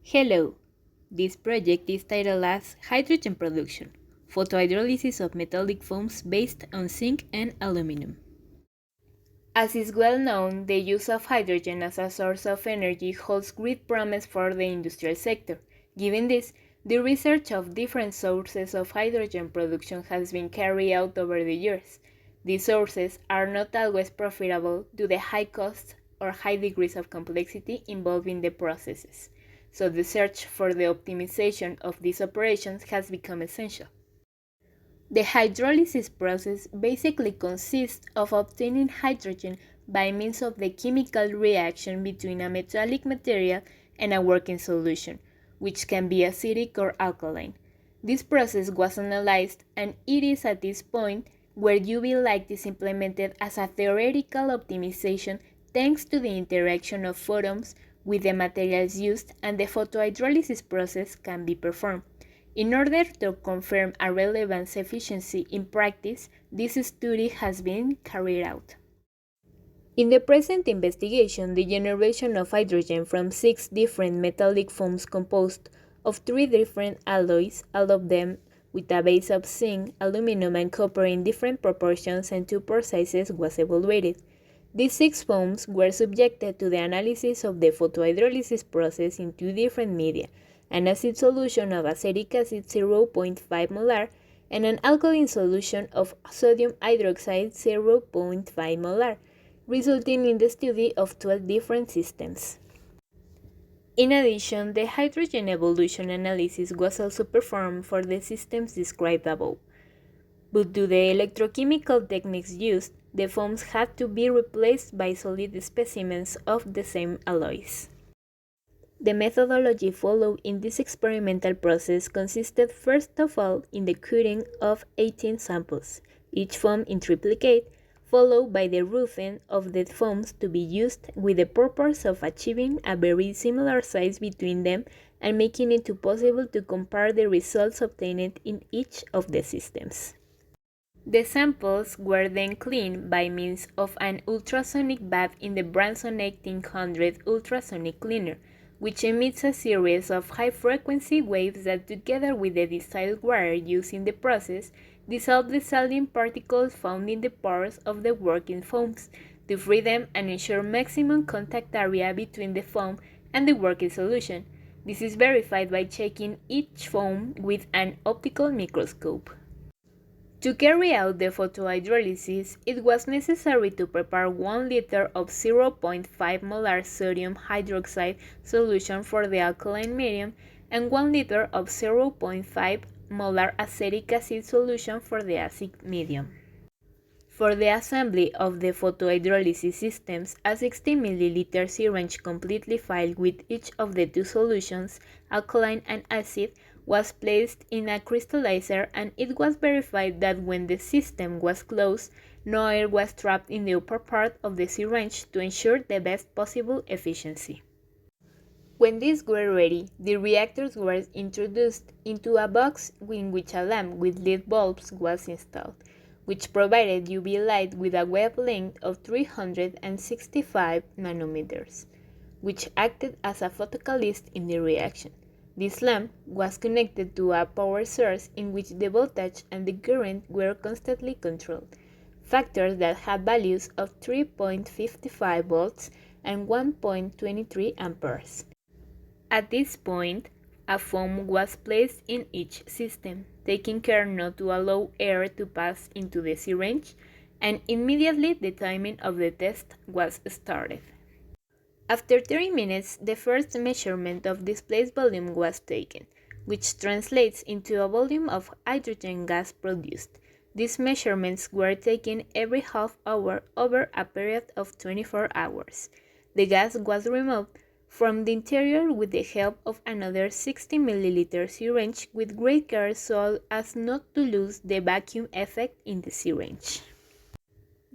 Hello, this project is titled as Hydrogen Production, Photohydrolysis of Metallic Foams based on zinc and aluminum. As is well known, the use of hydrogen as a source of energy holds great promise for the industrial sector. Given this, the research of different sources of hydrogen production has been carried out over the years. These sources are not always profitable due to the high costs or high degrees of complexity involved in the processes, so the search for the optimization of these operations has become essential. The hydrolysis process basically consists of obtaining hydrogen by means of the chemical reaction between a metallic material and a working solution, which can be acidic or alkaline. This process was analyzed, and it is at this point where UV light is implemented as a theoretical optimization thanks to the interaction of photons with the materials used, and the photohydrolysis process can be performed. In order to confirm a relevance efficiency in practice, this study has been carried out. In the present investigation, the generation of hydrogen from 6 different metallic foams composed of 3 different alloys, all of them with a base of zinc, aluminum, and copper in different proportions and 2 pore sizes, was evaluated. These 6 foams were subjected to the analysis of the photohydrolysis process in 2 different media: an acid solution of acetic acid 0.5 molar and an alkaline solution of sodium hydroxide 0.5 molar, resulting in the study of 12 different systems. In addition, the hydrogen evolution analysis was also performed for the systems described above. But due to the electrochemical techniques used, the foams had to be replaced by solid specimens of the same alloys. The methodology followed in this experimental process consisted first of all in the cutting of 18 samples, each foam in triplicate, followed by the roughing of the foams to be used with the purpose of achieving a very similar size between them and making it possible to compare the results obtained in each of the systems. The samples were then cleaned by means of an ultrasonic bath in the Branson 1800 ultrasonic cleaner, which emits a series of high-frequency waves that, together with the distilled water used in the process, dissolve the saline particles found in the pores of the working foams to free them and ensure maximum contact area between the foam and the working solution. This is verified by checking each foam with an optical microscope. To carry out the photohydrolysis, it was necessary to prepare 1 liter of 0.5 molar sodium hydroxide solution for the alkaline medium and 1 liter of 0.5 molar acetic acid solution for the acid medium. For the assembly of the photohydrolysis systems, a 60 ml syringe completely filled with each of the 2 solutions, alkaline and acid, was placed in a crystallizer, and it was verified that when the system was closed, no air was trapped in the upper part of the syringe to ensure the best possible efficiency. When these were ready, the reactors were introduced into a box in which a lamp with LED bulbs was installed, which provided UV light with a wavelength of 365 nanometers, which acted as a photocatalyst in the reaction. This lamp was connected to a power source in which the voltage and the current were constantly controlled, factors that had values of 3.55 volts and 1.23 amperes. At this point, a foam was placed in each system, taking care not to allow air to pass into the syringe, and immediately the timing of the test was started. After 30 minutes, the first measurement of displaced volume was taken, which translates into a volume of hydrogen gas produced. These measurements were taken every half hour over a period of 24 hours. The gas was removed from the interior with the help of another 60 ml syringe with great care so as not to lose the vacuum effect in the syringe.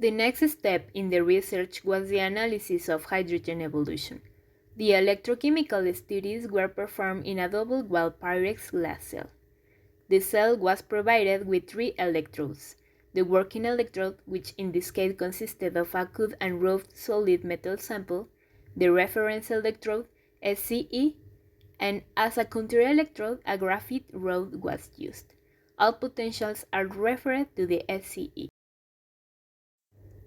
The next step in the research was the analysis of hydrogen evolution. The electrochemical studies were performed in a double-wall Pyrex glass cell. The cell was provided with 3 electrodes: the working electrode, which in this case consisted of a cut and roughed solid metal sample, the reference electrode, SCE, and as a counter electrode, a graphite rod was used. All potentials are referred to the SCE.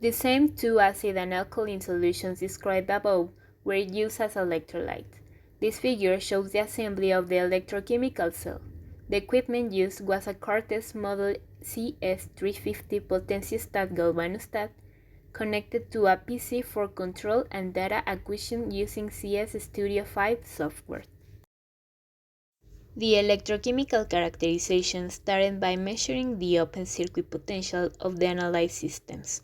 The same two acid and alkaline solutions described above were used as electrolyte. This figure shows the assembly of the electrochemical cell. The equipment used was a Cartes Model CS350 potentiostat galvanostat connected to a PC for control and data acquisition using CS Studio 5 software. The electrochemical characterization started by measuring the open circuit potential of the analyzed systems.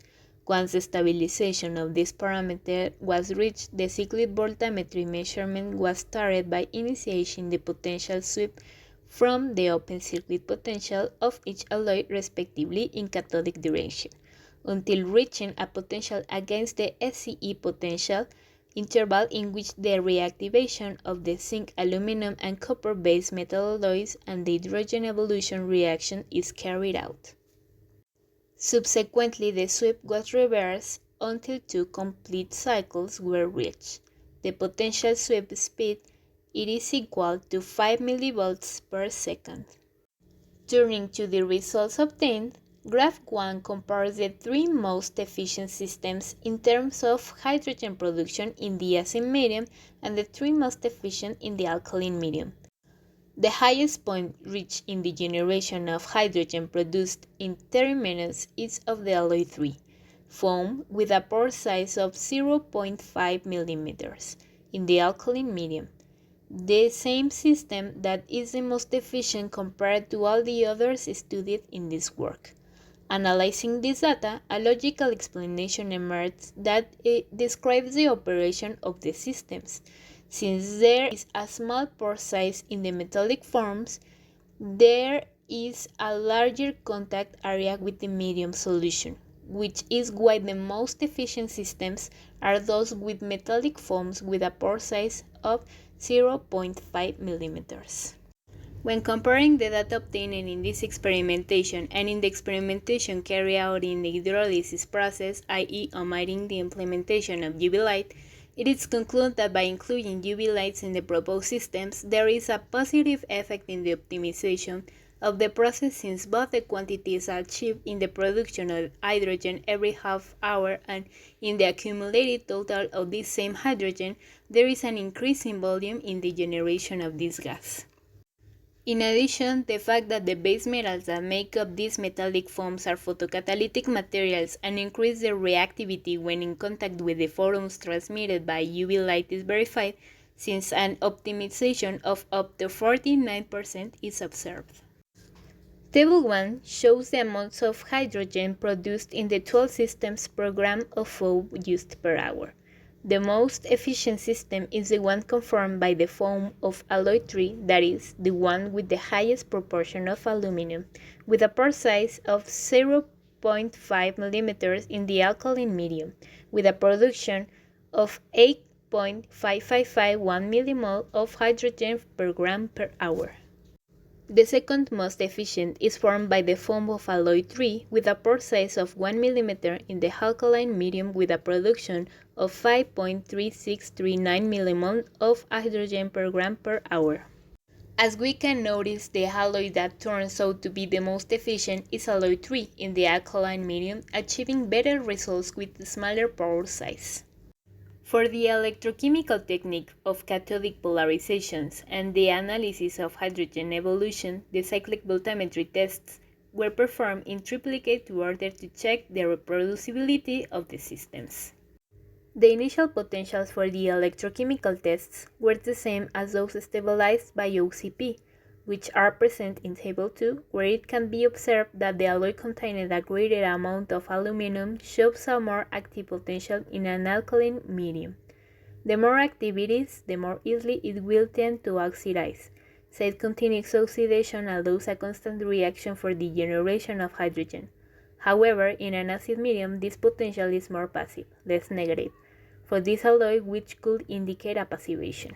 Once the stabilization of this parameter was reached, the cyclic voltammetry measurement was started by initiating the potential sweep from the open circuit potential of each alloy respectively in cathodic direction, until reaching a potential against the SCE potential interval in which the reactivation of the zinc, aluminum, and copper-based metal alloys and the hydrogen evolution reaction is carried out. Subsequently, the sweep was reversed until two complete cycles were reached. The potential sweep speed is equal to 5 mV per second. Turning to the results obtained, Graph 1 compares the three most efficient systems in terms of hydrogen production in the acid medium and the three most efficient in the alkaline medium. The highest point reached in the generation of hydrogen produced in 30 minutes is of the alloy 3, foam with a pore size of 0.5 mm in the alkaline medium, the same system that is the most efficient compared to all the others studied in this work. Analyzing this data, a logical explanation emerges that describes the operation of the systems. Since there is a small pore size in the metallic forms, there is a larger contact area with the medium solution, which is why the most efficient systems are those with metallic foams with a pore size of 0.5 mm. When comparing the data obtained in this experimentation and in the experimentation carried out in the hydrolysis process, i.e. omitting the implementation of UV light, it is concluded that by including UV lights in the proposed systems, there is a positive effect in the optimization of the process since both the quantities achieved in the production of hydrogen every half hour and in the accumulated total of this same hydrogen, there is an increase in volume in the generation of this gas. In addition, the fact that the base metals that make up these metallic foams are photocatalytic materials and increase their reactivity when in contact with the photons transmitted by UV light is verified, since an optimization of up to 49% is observed. Table 1 shows the amounts of hydrogen produced in the 12 systems per gram of foam used per hour. The most efficient system is the one conformed by the foam of alloy 3, that is, the one with the highest proportion of aluminum, with a pore size of 0.5 mm in the alkaline medium, with a production of 8.5551 millimole of hydrogen per gram per hour. The second most efficient is formed by the foam of alloy 3 with a pore size of 1 mm in the alkaline medium with a production of 5.3639 millimole of hydrogen per gram per hour. As we can notice, the alloy that turns out to be the most efficient is alloy 3 in the alkaline medium, achieving better results with smaller pore size. For the electrochemical technique of cathodic polarizations and the analysis of hydrogen evolution, the cyclic voltammetry tests were performed in triplicate in order to check the reproducibility of the systems. The initial potentials for the electrochemical tests were the same as those stabilized by OCP, which are present in Table 2, where it can be observed that the alloy containing a greater amount of aluminum shows a more active potential in an alkaline medium. The more active it is, the more easily it will tend to oxidize. Said continuous oxidation allows a constant reaction for the generation of hydrogen. However, in an acid medium, this potential is more passive, less negative, for this alloy, which could indicate a passivation.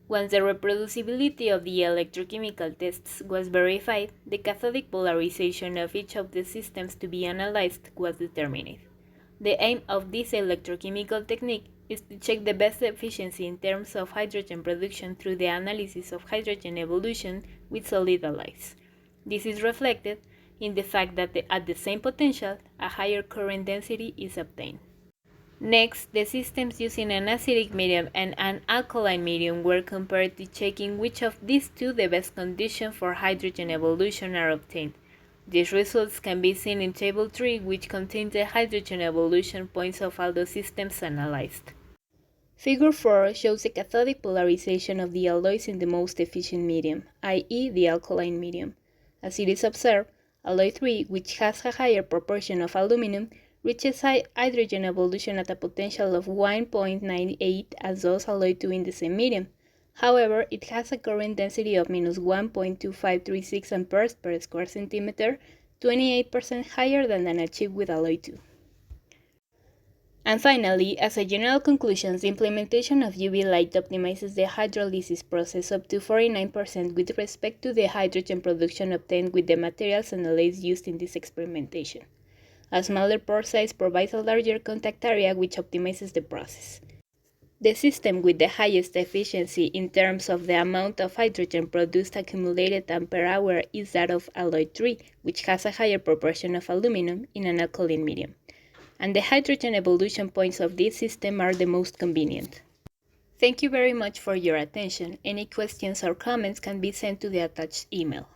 Once the reproducibility of the electrochemical tests was verified, the cathodic polarization of each of the systems to be analyzed was determined. The aim of this electrochemical technique is to check the best efficiency in terms of hydrogen production through the analysis of hydrogen evolution with solid alloys. This is reflected in the fact that at the same potential, a higher current density is obtained. Next, the systems using an acidic medium and an alkaline medium were compared to checking which of these two the best conditions for hydrogen evolution are obtained. These results can be seen in Table 3, which contains the hydrogen evolution points of all the systems analyzed. Figure 4 shows the cathodic polarization of the alloys in the most efficient medium, i.e. the alkaline medium. As it is observed, alloy 3, which has a higher proportion of aluminum, reaches hydrogen evolution at a potential of 1.98 as does alloy 2 in the same medium. However, it has a current density of minus 1.2536 amperes per square centimeter, 28% higher than that achieved with alloy 2. And finally, as a general conclusion, the implementation of UV light optimizes the hydrolysis process up to 49% with respect to the hydrogen production obtained with the materials and alloys used in this experimentation. A smaller pore size provides a larger contact area, which optimizes the process. The system with the highest efficiency in terms of the amount of hydrogen produced accumulated ampere hour is that of alloy 3, which has a higher proportion of aluminum in an alkaline medium. And the hydrogen evolution points of this system are the most convenient. Thank you very much for your attention. Any questions or comments can be sent to the attached email.